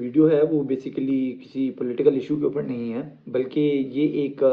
Video ہے وہ basically کسی پولیٹیکل ایشو کے اوپر نہیں ہے، بلکہ یہ ایک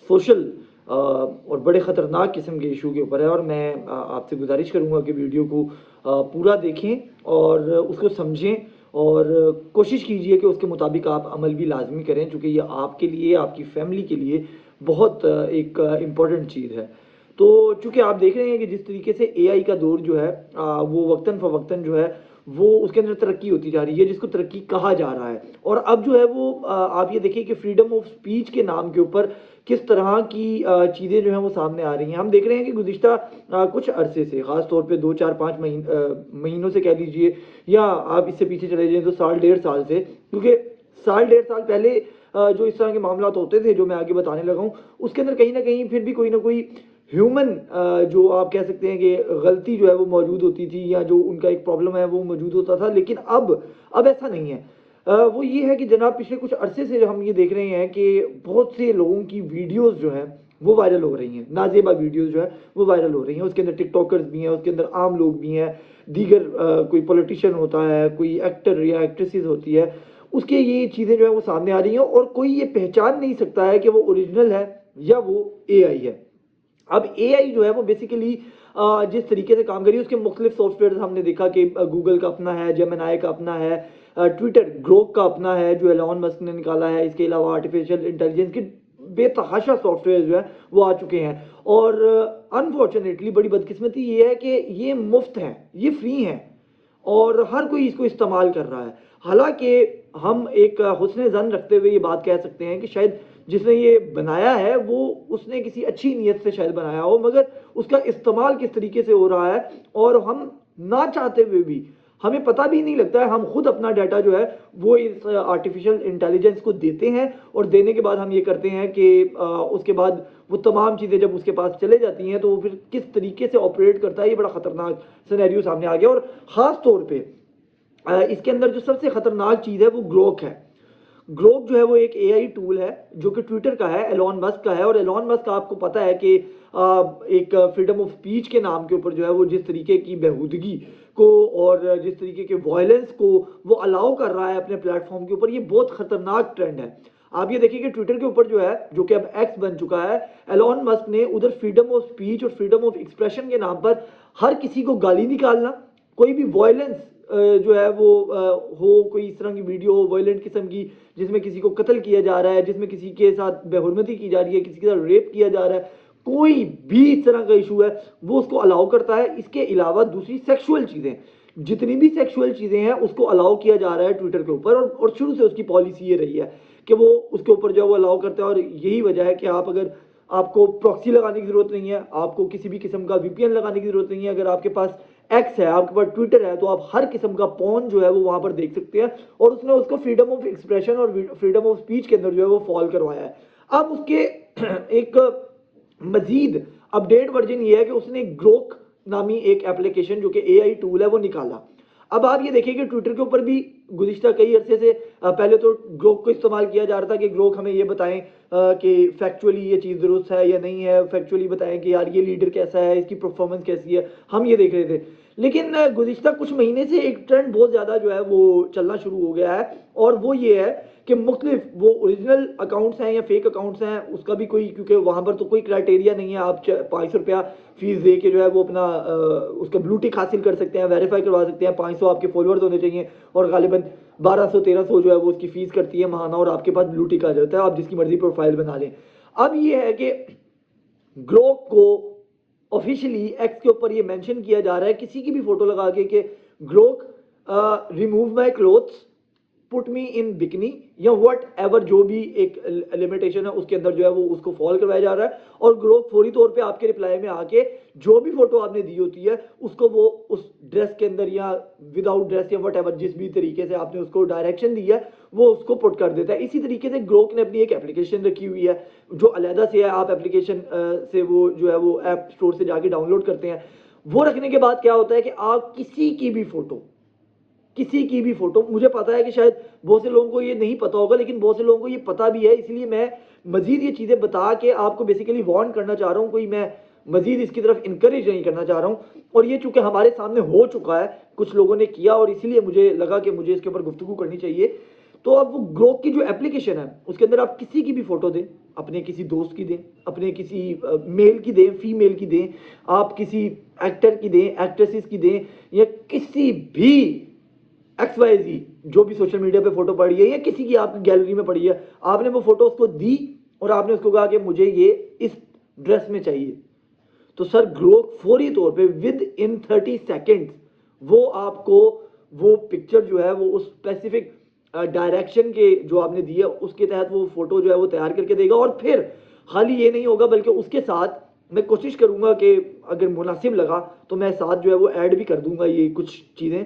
سوشل اور بڑے خطرناک قسم کے ایشو کے اوپر ہے، اور میں آپ سے گزارش کروں گا کہ ویڈیو کو پورا دیکھیں اور اس کو سمجھیں، اور کوشش کیجئے کہ اس کے مطابق آپ عمل بھی لازمی کریں، چونکہ یہ آپ کے لیے، آپ کی فیملی کے لیے بہت ایک امپورٹنٹ چیز ہے۔ تو چونکہ آپ دیکھ رہے ہیں کہ جس طریقے سے اے آئی کا دور جو ہے وہ وقتاً فوقتاً جو ہے وہ اس کے اندر ترقی ہوتی جا رہی ہے، جس کو ترقی کہا جا رہا ہے، اور اب جو ہے وہ آپ یہ دیکھیں کہ فریڈم آف سپیچ کے نام کے اوپر کس طرح کی چیزیں جو ہیں وہ سامنے آ رہی ہیں۔ ہم دیکھ رہے ہیں کہ گزشتہ کچھ عرصے سے، خاص طور پہ 2 4 5 مہینوں سے کہہ لیجئے، یا آپ اس سے پیچھے چلے جائیں تو سال 1.5 سال سے، کیونکہ سال 1.5 سال پہلے جو اس طرح کے معاملات ہوتے تھے جو میں آگے بتانے لگا ہوں، اس کے اندر کہیں نہ کہیں پھر بھی کوئی نہ کوئی ہیومن جو آپ کہہ سکتے ہیں کہ غلطی جو ہے وہ موجود ہوتی تھی، یا جو ان کا ایک پرابلم ہے وہ موجود ہوتا تھا، لیکن اب ایسا نہیں ہے۔ وہ یہ ہے کہ جناب پچھلے کچھ عرصے سے ہم یہ دیکھ رہے ہیں کہ بہت سے لوگوں کی ویڈیوز جو ہیں وہ وائرل ہو رہی ہیں، نازیبا ویڈیوز جو ہے وہ وائرل ہو رہی ہیں، اس کے اندر ٹک ٹاکرز بھی ہیں، اس کے اندر عام لوگ بھی ہیں، دیگر کوئی پولیٹیشین ہوتا ہے، کوئی ایکٹر یا ایکٹریسز ہوتی ہے، اس کے یہ چیزیں جو ہیں وہ سامنے آ رہی ہیں، اور کوئی یہ پہچان نہیں سکتا ہے کہ وہ اوریجنل ہے یا وہ اے آئی ہے۔ اب اے آئی جو ہے وہ بیسیکلی جس طریقے سے کام کری، اس کے مختلف سافٹ ویئر ہم نے دیکھا کہ گوگل کا اپنا ہے، جیمنائی کا اپنا ہے، ٹویٹر گروک کا اپنا ہے جو ایلون مسک نے نکالا ہے، اس کے علاوہ آرٹیفیشل انٹیلیجنس کے بے تحاشا سافٹ ویئر جو ہیں وہ آ چکے ہیں، اور انفارچونیٹلی بڑی بدقسمتی یہ ہے کہ یہ مفت ہیں، یہ فری ہیں، اور ہر کوئی اس کو استعمال کر رہا ہے۔ حالانکہ ہم ایک حسن ظن رکھتے ہوئے یہ بات کہہ سکتے ہیں کہ شاید جس نے یہ بنایا ہے وہ اس نے کسی اچھی نیت سے شاید بنایا ہو، مگر اس کا استعمال کس طریقے سے ہو رہا ہے، اور ہم نہ چاہتے ہوئے بھی ہمیں پتہ بھی نہیں لگتا ہے، ہم خود اپنا ڈیٹا جو ہے وہ اس آرٹیفیشل انٹیلیجنس کو دیتے ہیں، اور دینے کے بعد ہم یہ کرتے ہیں کہ اس کے بعد وہ تمام چیزیں جب اس کے پاس چلے جاتی ہیں تو وہ پھر کس طریقے سے آپریٹ کرتا ہے، یہ بڑا خطرناک سینیریو سامنے آ گیا۔ اور خاص طور پہ اس کے اندر جو سب سے خطرناک چیز ہے وہ گروک ہے۔ گروک جو ہے وہ ایک اے آئی ٹول ہے جو کہ ٹویٹر کا ہے، ایلون مسک کا ہے، اور ایلون مسک کا آپ کو پتا ہے کہ ایک فریڈم آف سپیچ کے نام کے اوپر جو ہے وہ جس طریقے کی بہودگی کو اور جس طریقے کے وائلنس کو وہ الاؤ کر رہا ہے اپنے پلیٹ فارم کے اوپر، یہ بہت خطرناک ٹرینڈ ہے۔ آپ یہ دیکھیں کہ ٹویٹر کے اوپر جو ہے، جو کہ اب ایکس بن چکا ہے، ایلون مسک نے ادھر فریڈم آف سپیچ اور فریڈم آف ایکسپریشن کے نام پر ہر کسی کو گالی نکالنا، کوئی بھی وائلنس جو ہے وہ ہو، کوئی اس طرح کی ویڈیو ہو وائلنٹ قسم کی جس میں کسی کو قتل کیا جا رہا ہے، جس میں کسی کے ساتھ بے حرمتی کی جا رہی ہے، کسی کے ساتھ ریپ کیا جا رہا ہے، کوئی بھی اس طرح کا ایشو ہے وہ اس کو الاؤ کرتا ہے۔ اس کے علاوہ دوسری سیکشول چیزیں، جتنی بھی سیکشول چیزیں ہیں اس کو الاؤ کیا جا رہا ہے ٹویٹر کے اوپر، اور شروع سے اس کی پالیسی یہ رہی ہے کہ وہ اس کے اوپر جو ہے وہ الاؤ کرتا ہے، اور یہی وجہ ہے کہ آپ کو پراکسی لگانے کی ضرورت نہیں ہے، آپ کو کسی بھی قسم کا وی پی این لگانے کی ضرورت نہیں ہے، اگر آپ کے پاس ایکس ہے، آپ کے پاس ٹویٹر ہے، تو آپ ہر قسم کا پون جو ہے وہ وہاں پر دیکھ سکتے ہیں، اور اس نے اس کو فریڈم آف ایکسپریشن اور فریڈم آف سپیچ کے اندر جو ہے وہ فال کروایا ہے۔ اب اس کے ایک مزید اپڈیٹ ورژن یہ ہے کہ اس نے گروک نامی ایک ایپلیکیشن جو کہ اے آئی ٹول ہے وہ نکالا۔ اب آپ یہ دیکھیں کہ ٹویٹر کے اوپر بھی گزشتہ کئی عرصے سے پہلے تو گروک کو استعمال کیا جا رہا تھا کہ گروک ہمیں یہ بتائیں کہ فیکچولی یہ چیز درست ہے یا نہیں ہے، فیکچولی بتائیں کہ یار یہ لیڈر کیسا ہے، اس کی پرفارمنس کیسی ہے، ہم یہ دیکھ رہے تھے۔ لیکن گزشتہ کچھ مہینے سے ایک ٹرینڈ بہت زیادہ جو ہے وہ چلنا شروع ہو گیا ہے، اور وہ یہ ہے کہ مختلف وہ اوریجنل اکاؤنٹس ہیں یا فیک اکاؤنٹس ہیں، اس کا بھی کوئی، کیونکہ وہاں پر تو کوئی کرائٹیریا نہیں ہے، آپ 500 روپیہ فیس دے کے جو ہے وہ اپنا اس کا بلو ٹک حاصل کر سکتے ہیں، ویریفائی کروا سکتے ہیں، 500 آپ کے فالوورز ہونے چاہیے، اور غالباً 1200 1300 جو ہے وہ اس کی فیس کرتی ہے ماہانہ، اور آپ کے پاس بلو ٹک آ جاتا ہے، آپ جس کی مرضی پروفائل بنا لیں۔ اب یہ ہے کہ گروک کو آفیشلی ایکس کے اوپر یہ مینشن کیا جا رہا ہے کسی کی بھی فوٹو لگا کے کہ گروک ریموو مائی کلوتھس، پٹ می ان بکنی، یا وٹ ایور جو بھی ایک لمیٹیشن ہے اس کے اندر جو ہے وہ اس کو فال کروایا جا رہا ہے، اور گروک فوری طور پہ آپ کے رپلائی میں آ کے جو بھی فوٹو آپ نے دی ہوتی ہے اس کو وہ اس ڈریس کے اندر یا ود آؤٹ ڈریس یا وٹ ایور جس بھی طریقے سے آپ نے اس کو ڈائریکشن دی ہے وہ اس کو پٹ کر دیتا ہے۔ اسی طریقے سے گروک نے اپنی ایک ایپلیکیشن رکھی ہوئی ہے جو علیحدہ سے ہے، آپ ایپلیکیشن سے وہ جو ہے وہ ایپ اسٹور سے جا کے ڈاؤن لوڈ کرتے ہیں۔ وہ رکھنے کے بعد کیا ہوتا ہے کہ آپ کسی کی بھی فوٹو، مجھے پتا ہے کہ شاید بہت سے لوگوں کو یہ نہیں پتا ہوگا، لیکن بہت سے لوگوں کو یہ پتا بھی ہے، اس لیے میں مزید یہ چیزیں بتا کے آپ کو بیسیکلی وارن کرنا چاہ رہا ہوں، کوئی میں مزید اس کی طرف انکریج نہیں کرنا چاہ رہا ہوں، اور یہ چونکہ ہمارے سامنے ہو چکا ہے، کچھ لوگوں نے کیا، اور اسی لیے مجھے لگا کہ مجھے اس کے اوپر گفتگو کرنی چاہیے تو اب وہ گروک کی جو اپلیکیشن ہے اس کے اندر آپ کسی کی بھی فوٹو دیں, اپنے کسی دوست کی دیں, اپنے کسی میل کی دیں, فیمیل کی دیں, آپ کسی ایکٹر کی دیں, ایکٹریسز کی دیں, یا کسی بھی ایکس وائی زی جو بھی سوشل میڈیا پہ فوٹو پڑی ہے یا کسی کی آپ کی گیلری میں پڑی ہے, آپ نے وہ فوٹو اس کو دی اور آپ نے اس کو کہا کہ مجھے یہ اس ڈریس میں چاہیے, تو سر گروک فوری طور پہ ود ان 30 سیکنڈ وہ آپ کو وہ پکچر جو ہے وہ اس اسپیسیفک ڈائریکشن کے جو آپ نے دی ہے اس کے تحت وہ فوٹو جو ہے وہ تیار کر کے دے گا. اور پھر خالی یہ نہیں ہوگا بلکہ اس کے ساتھ میں کوشش کروں گا کہ اگر مناسب لگا تو میں ساتھ جو ہے وہ ایڈ بھی کر دوں گا یہ کچھ چیزیں.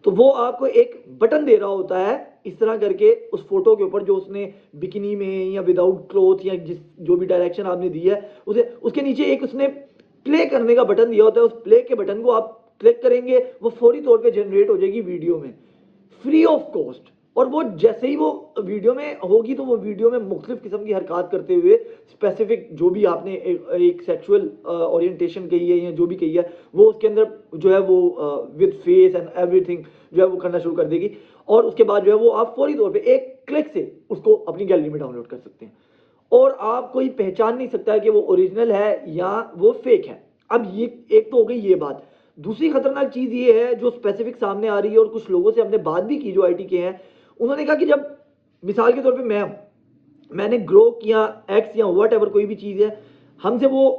تو وہ آپ کو ایک بٹن دے رہا ہوتا ہے اس طرح کر کے اس فوٹو کے اوپر جو اس نے بکینی میں یا وداؤٹ کلوتھ یا جو بھی ڈائریکشن آپ نے دی ہے اسے اس کے نیچے ایک اس نے پلے کرنے کا بٹن دیا ہوتا ہے. اس پلے کے بٹن کو آپ کلک کریں گے وہ فوری طور پہ جنریٹ ہو جائے گی ویڈیو میں فری آف کاسٹ. اور وہ جیسے ہی وہ ویڈیو میں ہوگی تو وہ ویڈیو میں مختلف قسم کی حرکات کرتے ہوئے اسپیسیفک جو بھی آپ نے ایک سیکشول اورینٹیشن کہی ہے یا جو بھی کہی ہے وہ اس کے اندر جو ہے وہ with face and everything جو ہے وہ کرنا شروع کر دے گی. اور اس کے بعد جو ہے وہ آپ فوری طور پہ ایک کلک سے اس کو اپنی گیلری میں ڈاؤن لوڈ کر سکتے ہیں اور آپ کوئی پہچان نہیں سکتا ہے کہ وہ اوریجنل ہے یا وہ فیک ہے. اب یہ ایک تو ہو گئی یہ بات. دوسری خطرناک چیز یہ ہے جو اسپیسیفک سامنے آ رہی ہے اور کچھ لوگوں سے ہم نے بات بھی کی جو آئی ٹی کے ہیں, انہوں نے کہا کہ جب مثال کے طور پہ میں نے گروک یا ایکس یا واٹ ایور کوئی بھی چیز ہے ہم سے وہ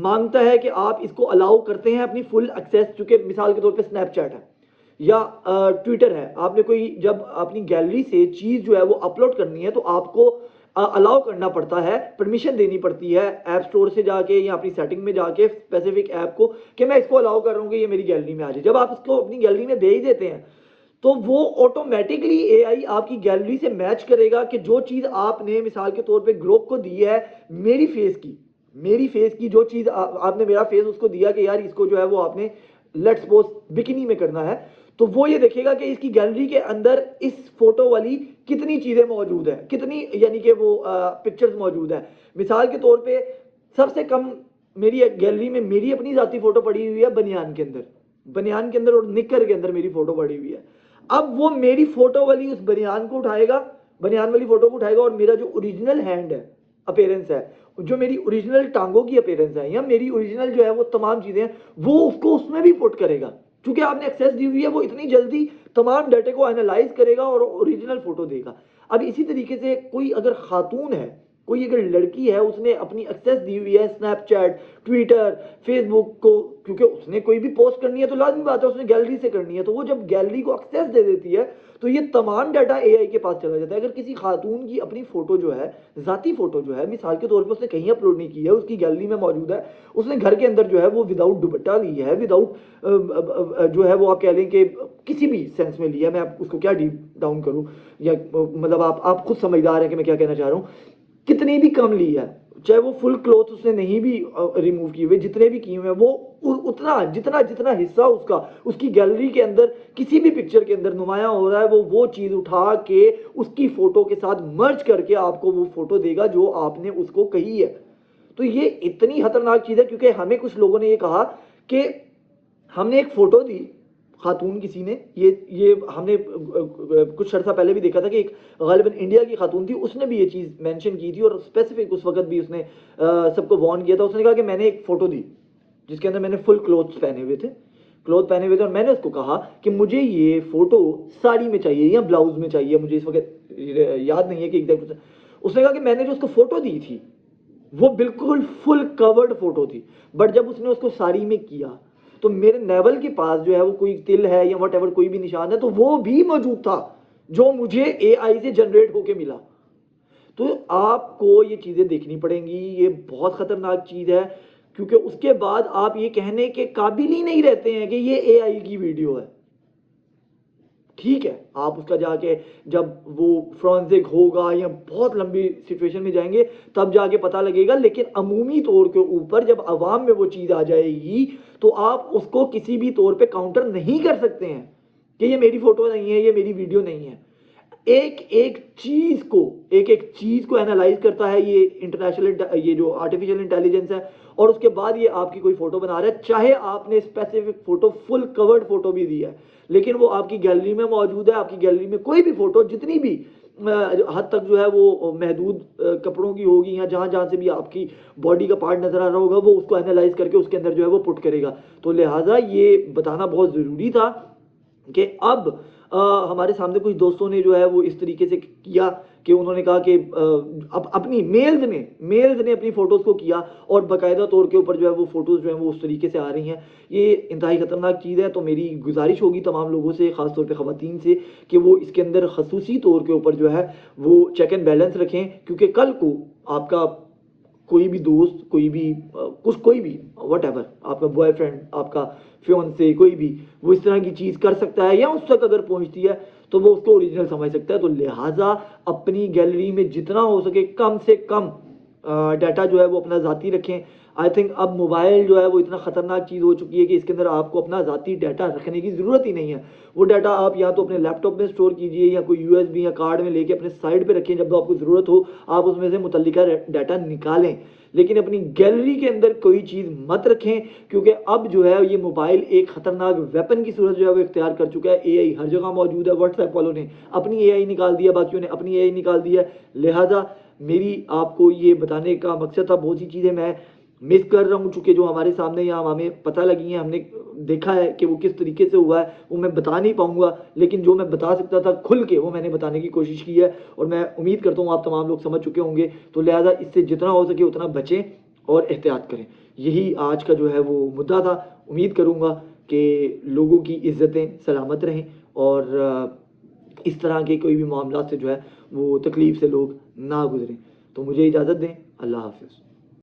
مانگتا ہے کہ آپ اس کو الاؤ کرتے ہیں اپنی فل ایکسیس, چونکہ مثال کے طور پہ اسنیپ چیٹ ہے یا ٹویٹر ہے, آپ نے کوئی جب اپنی گیلری سے چیز جو ہے وہ اپلوڈ کرنی ہے تو آپ کو الاؤ کرنا پڑتا ہے, پرمیشن دینی پڑتی ہے ایپ سٹور سے جا کے یا اپنی سیٹنگ میں جا کے اسپیسیفک ایپ کو کہ میں اس کو الاؤ کر رہا ہوں کہ یہ میری گیلری میں آ جائے. جب آپ اس کو اپنی گیلری میں بھیج دیتے ہیں تو وہ آٹومیٹکلی اے آئی آپ کی گیلری سے میچ کرے گا کہ جو چیز آپ نے مثال کے طور پہ گروک کو دی ہے میری فیس کی جو چیز آپ نے میرا فیس اس کو دیا کہ یار اس کو جو ہے وہ آپ نے لیٹس سپوز بکینی میں کرنا ہے, تو وہ یہ دیکھے گا کہ اس کی گیلری کے اندر اس فوٹو والی کتنی چیزیں موجود ہیں, کتنی یعنی کہ وہ پکچرز موجود ہیں. مثال کے طور پہ سب سے کم میری گیلری میں میری اپنی ذاتی فوٹو پڑی ہوئی ہے بنیان کے اندر اور نکر کے اندر میری فوٹو پڑی ہوئی ہے. اب وہ میری فوٹو والی اس بنیان والی فوٹو کو اٹھائے گا اور میرا جو اوریجنل ہینڈ ہے اپیرنس ہے, جو میری اوریجنل ٹانگوں کی اپیرنس ہے یا میری اوریجنل جو ہے وہ تمام چیزیں ہیں وہ اس کو اس میں بھی پٹ کرے گا. چونکہ آپ نے ایکسیس دی ہوئی ہے وہ اتنی جلدی تمام ڈیٹے کو اینالائز کرے گا اور اوریجنل فوٹو دے گا. اب اسی طریقے سے کوئی اگر خاتون ہے, کوئی اگر لڑکی ہے, اس نے اپنی ایکسیس دی ہوئی ہے اسنیپ چیٹ, ٹویٹر, فیس بک کو, کیونکہ اس نے کوئی بھی پوسٹ کرنی ہے تو لازمی بات ہے اس نے گیلری سے کرنی ہے, تو وہ جب گیلری کو ایکسیس دے دیتی ہے تو یہ تمام ڈیٹا اے آئی کے پاس چلا جاتا ہے. اگر کسی خاتون کی اپنی فوٹو جو ہے ذاتی فوٹو جو ہے مثال کے طور پہ اس نے کہیں اپلوڈ نہیں کی ہے, اس کی گیلری میں موجود ہے, اس نے گھر کے اندر جو ہے وہ وداؤٹ دوپٹہ لی ہے, وداؤٹ جو ہے وہ آپ کہہ لیں کہ کسی بھی سینس میں لیا, میں اس کو کیا ڈیپ ڈاؤن کروں یا مطلب آپ خود سمجھدار ہیں کہ میں کیا کہنا چاہ رہا ہوں, کتنی بھی کم لی ہے, چاہے وہ فل کلوتھ اس نے نہیں بھی ریموو کیے ہوئے, جتنے بھی کیے ہوئے وہ اتنا جتنا حصہ اس کی گیلری کے اندر کسی بھی پکچر کے اندر نمایاں ہو رہا ہے وہ چیز اٹھا کے اس کی فوٹو کے ساتھ مرج کر کے آپ کو وہ فوٹو دے گا جو آپ نے اس کو کہی ہے. تو یہ اتنی خطرناک چیز ہے کیونکہ ہمیں کچھ لوگوں نے یہ کہا کہ ہم نے ایک فوٹو دی خاتون کسی نے, یہ ہم نے کچھ عرصہ پہلے بھی دیکھا تھا کہ ایک غالباً انڈیا کی خاتون تھی, اس نے بھی یہ چیز مینشن کی تھی اور اسپیسیفک اس وقت بھی اس نے سب کو وارن کیا تھا. اس نے کہا کہ میں نے ایک فوٹو دی جس کے اندر میں نے فل کلوتھ پہنے ہوئے تھے اور میں نے اس کو کہا کہ مجھے یہ فوٹو ساڑی میں چاہیے یا بلاؤز میں چاہیے, مجھے اس وقت یاد نہیں ہے کہ ایگزیکٹ. اس نے کہا کہ میں نے جو اس کو فوٹو دی تھی وہ بالکل فل کورڈ فوٹو تھی, بٹ جب اس نے اس کو ساڑی میں کیا تو میرے نیول کے پاس جو ہے وہ کوئی تل ہے یا واٹ ایور کوئی بھی نشان ہے تو وہ بھی موجود تھا جو مجھے اے آئی سے جنریٹ ہو کے ملا. تو آپ کو یہ چیزیں دیکھنی پڑیں گی, یہ بہت خطرناک چیز ہے کیونکہ اس کے بعد آپ یہ کہنے کے قابل ہی نہیں رہتے ہیں کہ یہ اے آئی کی ویڈیو ہے. ٹھیک ہے آپ اس کا جا کے جب وہ فرانزک ہوگا یا بہت لمبی سچویشن میں جائیں گے تب جا کے پتہ لگے گا, لیکن عمومی طور کے اوپر جب عوام میں وہ چیز آ جائے گی تو آپ اس کو کسی بھی طور پہ کاؤنٹر نہیں کر سکتے ہیں کہ یہ میری فوٹو نہیں ہے, یہ میری ویڈیو نہیں ہے. ایک ایک چیز کو اینالائز کرتا ہے یہ انٹرنیشنل یہ جو آرٹیفیشیل انٹیلیجنس ہے، اور اس کے بعد یہ آپ کی کوئی فوٹو بنا رہا ہے، چاہے آپ نے اسپیسیفک فوٹو فل کورڈ فوٹو بھی دی ہے، لیکن وہ آپ کی گیلری میں موجود ہے. آپ کی گیلری میں کوئی بھی فوٹو جتنی بھی حد تک جو ہے وہ محدود کپڑوں کی ہوگی، یا جہاں جہاں سے بھی آپ کی باڈی کا پارٹ نظر آ رہا ہوگا، وہ اس کو اینالائز کر کے اس کے اندر جو ہے وہ پٹ کرے گا. تو لہٰذا یہ بتانا بہت ضروری تھا کہ اب ہمارے سامنے کچھ دوستوں نے جو ہے وہ اس طریقے سے کیا کہ انہوں نے کہا کہ اب اپنی میلز نے اپنی فوٹوز کو کیا، اور باقاعدہ طور کے اوپر جو ہے وہ فوٹوز جو ہیں وہ اس طریقے سے آ رہی ہیں. یہ انتہائی خطرناک چیز ہے. تو میری گزارش ہوگی تمام لوگوں سے، خاص طور پہ خواتین سے، کہ وہ اس کے اندر خصوصی طور کے اوپر جو ہے وہ چیک اینڈ بیلنس رکھیں، کیونکہ کل کو آپ کا کوئی بھی دوست، کوئی بھی وٹ ایور، آپ کا بوائے فرینڈ، آپ کا فیونسے، کوئی بھی وہ اس طرح کی چیز کر سکتا ہے، یا اس تک اگر پہنچتی ہے تو وہ اس کو اوریجنل سمجھ سکتا ہے. تو لہٰذا اپنی گیلری میں جتنا ہو سکے کم سے کم ڈیٹا جو ہے وہ اپنا ذاتی رکھیں. آئی تھنک اب موبائل جو ہے وہ اتنا خطرناک چیز ہو چکی ہے کہ اس کے اندر آپ کو اپنا ذاتی ڈیٹا رکھنے کی ضرورت ہی نہیں ہے. وہ ڈیٹا آپ یا تو اپنے لیپ ٹاپ میں اسٹور کیجئے، یا کوئی یو ایس بی یا کارڈ میں لے کے اپنے سائڈ پہ رکھیں، جب آپ کو ضرورت ہو آپ اس میں سے متعلقہ ڈیٹا نکالیں. لیکن اپنی گیلری کے اندر کوئی چیز مت رکھیں، کیونکہ اب جو ہے یہ موبائل ایک خطرناک ویپن کی صورت جو ہے وہ اختیار کر چکا ہے. اے آئی ہر جگہ موجود ہے. واٹس ایپ والوں نے اپنی اے آئی نکال دیا، باقیوں نے اپنی اے آئی نکال دیا. لہٰذا میری آپ کو یہ بتانے کا مقصد تھا. بہت سی چیزیں میں مس کر رہا ہوں، چونکہ جو ہمارے سامنے یا ہمیں پتہ لگی ہیں، ہم نے دیکھا ہے کہ وہ کس طریقے سے ہوا ہے، وہ میں بتا نہیں پاؤں گا. لیکن جو میں بتا سکتا تھا کھل کے وہ میں نے بتانے کی کوشش کی ہے، اور میں امید کرتا ہوں آپ تمام لوگ سمجھ چکے ہوں گے. تو لہٰذا اس سے جتنا ہو سکے اتنا بچیں اور احتیاط کریں. یہی آج کا جو ہے وہ مدعا تھا. امید کروں گا کہ لوگوں کی عزتیں سلامت رہیں، اور اس طرح کے کوئی بھی معاملات سے جو ہے وہ تکلیف سے لوگ نہ گزریں. تو مجھے اجازت دیں. اللہ حافظ.